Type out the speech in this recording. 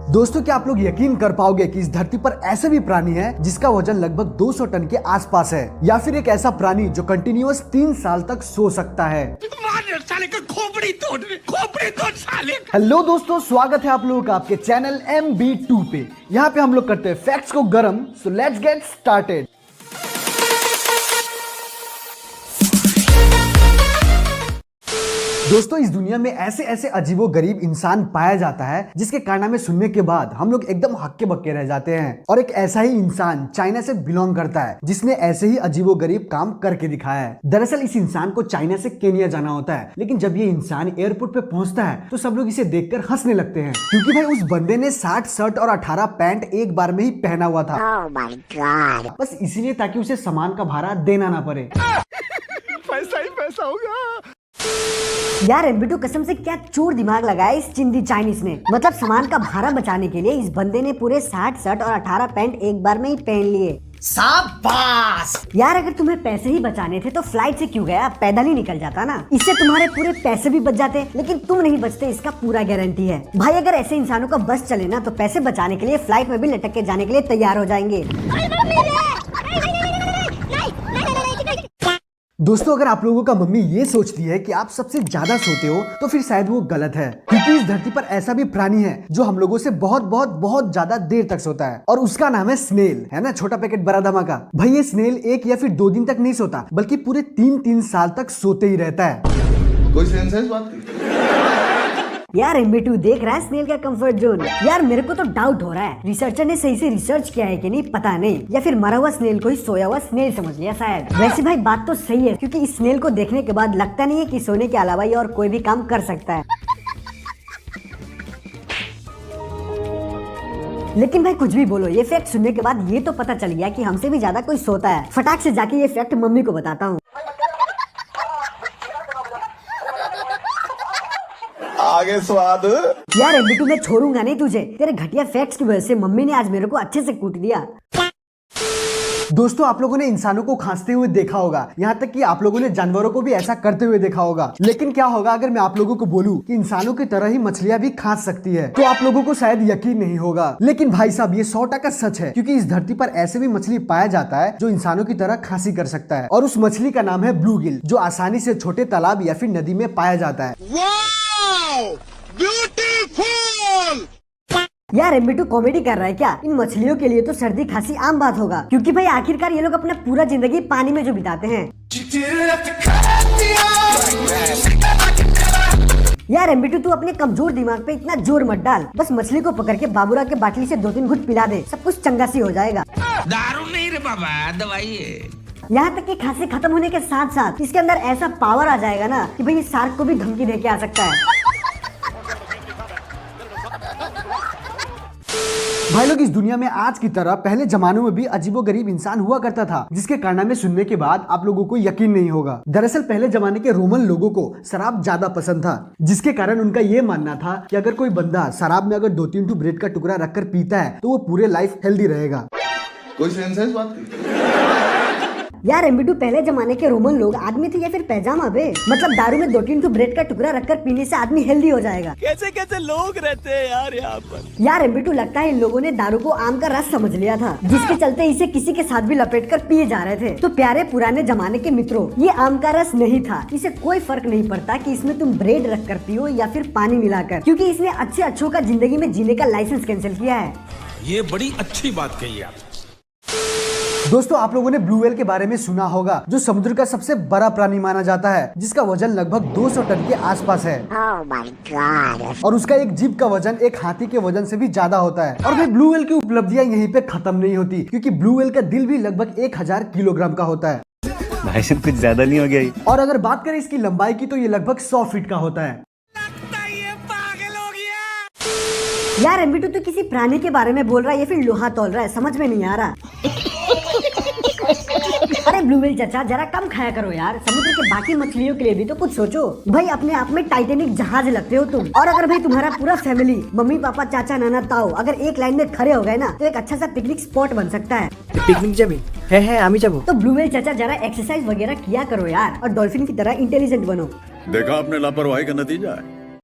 दोस्तों क्या आप लोग यकीन कर पाओगे कि इस धरती पर ऐसे भी प्राणी है जिसका वजन लगभग 200 टन के आसपास है, या फिर एक ऐसा प्राणी जो कंटिन्यूअस 3 साल तक सो सकता है। हेलो दोस्तों, स्वागत है आप लोगों का आपके चैनल MB2 पे। यहाँ पे हम लोग करते हैं फैक्ट्स को गरम। So let's get started. दोस्तों इस दुनिया में ऐसे ऐसे अजीबो गरीब इंसान पाया जाता है जिसके कारनामे सुनने के बाद हम लोग एकदम हक्के बक्के रह जाते हैं। और एक ऐसा ही इंसान चाइना से बिलोंग करता है जिसने ऐसे ही अजीबो गरीब काम करके दिखाया है। दरअसल इस इंसान को चाइना से केनिया जाना होता है, लेकिन जब ये इंसान एयरपोर्ट पे पहुंचता है तो सब लोग इसे देखकर हंसने लगते हैं, क्योंकि भाई उस बंदे ने 60 शर्ट और 18 पैंट एक बार में ही पहना हुआ था। Oh my God. बस इसीलिए ताकि उसे सामान का भाड़ा देना ना पड़े। पैसा ही पैसा होगा। यार एमबी2 कसम से क्या चोर दिमाग लगाया इस चिंदी चाइनीज ने। मतलब सामान का भाड़ा बचाने के लिए इस बंदे ने पूरे 60 शर्ट और 18 पैंट एक बार में ही पहन लिए। शाबाश! यार अगर तुम्हें पैसे ही बचाने थे तो फ्लाइट से क्यों गया, पैदल ही निकल जाता ना। इससे तुम्हारे पूरे पैसे भी बच जाते, लेकिन तुम नहीं बचते, इसका पूरा गारंटी है। भाई अगर ऐसे इंसानों का बस चले ना तो पैसे बचाने के लिए फ्लाइट में भी लटक के जाने के लिए तैयार हो जाएंगे। दोस्तों अगर आप लोगों का मम्मी ये सोचती है कि आप सबसे ज्यादा सोते हो तो फिर शायद वो गलत है, क्योंकि इस धरती पर ऐसा भी प्राणी है जो हम लोगों से बहुत बहुत बहुत ज्यादा देर तक सोता है, और उसका नाम है स्नेल। है ना, छोटा पैकेट बड़ा धमाका। भाई ये स्नेल 1 या फिर 2 दिन तक नहीं सोता, बल्कि पूरे 3 साल तक सोते ही रहता है। कोई सेंस है इस बात की? यार एमबी2 देख रहा है स्नेल का कंफर्ट जोन। यार मेरे को तो डाउट हो रहा है रिसर्चर ने सही से रिसर्च किया है कि नहीं पता नहीं, या फिर मरा हुआ स्नेल को ही सोया हुआ स्नेल समझ लिया शायद। वैसे भाई बात तो सही है, क्योंकि इस स्नेल को देखने के बाद लगता नहीं है कि सोने के अलावा ये और कोई भी काम कर सकता है। लेकिन भाई कुछ भी बोलो, ये फैक्ट सुनने के बाद ये तो पता चल गया कि हमसे भी ज्यादा कोई सोता है। फटाक से जाके ये फैक्ट मम्मी को बताता हूँ। आगे स्वाद। यार एमबी2 मैं छोड़ूंगा नहीं तुझे, तेरे घटिया फैक्ट्स की वजह से मम्मी ने आज मेरे को अच्छे से कूट दिया। दोस्तों आप लोगों ने इंसानों को खांसते हुए देखा होगा, यहाँ तक कि आप लोगों ने जानवरों को भी ऐसा करते हुए देखा होगा। लेकिन क्या होगा अगर मैं आप लोगों को बोलूं कि इंसानों की तरह ही मछलियां भी खांस सकती है, तो आप लोगों को शायद यकीन नहीं होगा। लेकिन भाई साहब ये 100% सच है, क्योंकि इस धरती पर ऐसे भी मछली पाया जाता है जो इंसानों की तरह खांसी कर सकता है, और उस मछली का नाम है ब्लू गिल, जो आसानी से छोटे तालाब या फिर नदी में पाया जाता है। ब्यूटीफुल! यार एमबी2 कॉमेडी कर रहा है क्या? इन मछलियों के लिए तो सर्दी खांसी आम बात होगा, क्योंकि भाई आखिरकार ये लोग अपना पूरा जिंदगी पानी में जो बिताते हैं। यार एमबी2 तू अपने कमजोर दिमाग पे इतना जोर मत डाल। बस मछली को पकड़ के बाबूराव के बाटली से 2-3 घुट पिला दे, सब कुछ चंगा सी हो जाएगा। दारू नहीं रे बाबा, दवाई है। यहाँ तक कि खांसी खत्म होने के साथ साथ इसके अंदर ऐसा पावर आ जाएगा ना कि भाई शार्क को भी धमकी दे के आ सकता है। भाई लोग इस दुनिया में आज की तरह पहले जमानों में भी अजीबो गरीब इंसान हुआ करता था, जिसके कारनामे सुनने के बाद आप लोगों को यकीन नहीं होगा। दरअसल पहले जमाने के रोमन लोगों को शराब ज्यादा पसंद था, जिसके कारण उनका ये मानना था कि अगर कोई बंदा शराब में अगर 2-3 ब्रेड का टुकड़ा रखकर पीता है तो वो पूरे लाइफ हेल्दी रहेगा। कोई सेंस है इस बात की? यार एमबी2 पहले जमाने के रोमन लोग आदमी थे या फिर पैजामा बे? मतलब दारू में 2-3 ब्रेड का टुकड़ा रखकर पीने से आदमी हेल्दी हो जाएगा। कैसे कैसे लोग रहते हैं यार यहाँ पर। यार एमबी2 लगता है इन लोगों ने दारू को आम का रस समझ लिया था, जिसके चलते इसे किसी के साथ भी लपेट कर पिए जा रहे थे। तो प्यारे पुराने जमाने के मित्रों, ये आम का रस नहीं था। इसे कोई फर्क नहीं पड़ता कि इसमें तुम ब्रेड रख कर पियो या फिर पानी मिलाकर, क्योंकि इसने अच्छे अच्छों का जिंदगी में जीने का लाइसेंस कैंसिल किया है। ये बड़ी अच्छी बात कही आप। दोस्तों आप लोगों ने ब्लू व्हेल के बारे में सुना होगा, जो समुद्र का सबसे बड़ा प्राणी माना जाता है, जिसका वजन लगभग 200 टन के आसपास है। Oh my God. और उसका एक जीभ का वजन एक हाथी के वजन से भी ज्यादा होता है। और भाई ब्लू व्हेल की उपलब्धियां यहीं पे खत्म नहीं होती, क्योंकि ब्लू व्हेल का दिल भी लगभग 1000 किलोग्राम का होता है। भाई साहब कुछ ज्यादा नहीं हो गया ये? और अगर बात करें इसकी लंबाई की तो ये लगभग 100 फीट का होता है। यार एमबी2 तो किसी प्राणी के बारे में बोल रहा है या फिर लोहा तोल रहा है, समझ में नहीं आ रहा। अरे ब्लू व्हेल चाचा जरा कम खाया करो यार, समुद्र के बाकी मछलियों के लिए भी तो कुछ सोचो। भाई अपने आप में टाइटेनिक जहाज लगते हो तुम। और अगर भाई तुम्हारा पूरा फैमिली मम्मी पापा चाचा नाना ताऊ अगर एक लाइन में खड़े हो गए ना तो एक अच्छा सा पिकनिक स्पॉट बन सकता है। पिकनिक जाबे है आमी जाबो। तो ब्लू व्हेल चाचा जरा एक्सरसाइज वगैरह किया करो यार, और डॉल्फिन की तरह इंटेलिजेंट बनो। देखा आपने लापरवाही का नतीजा है।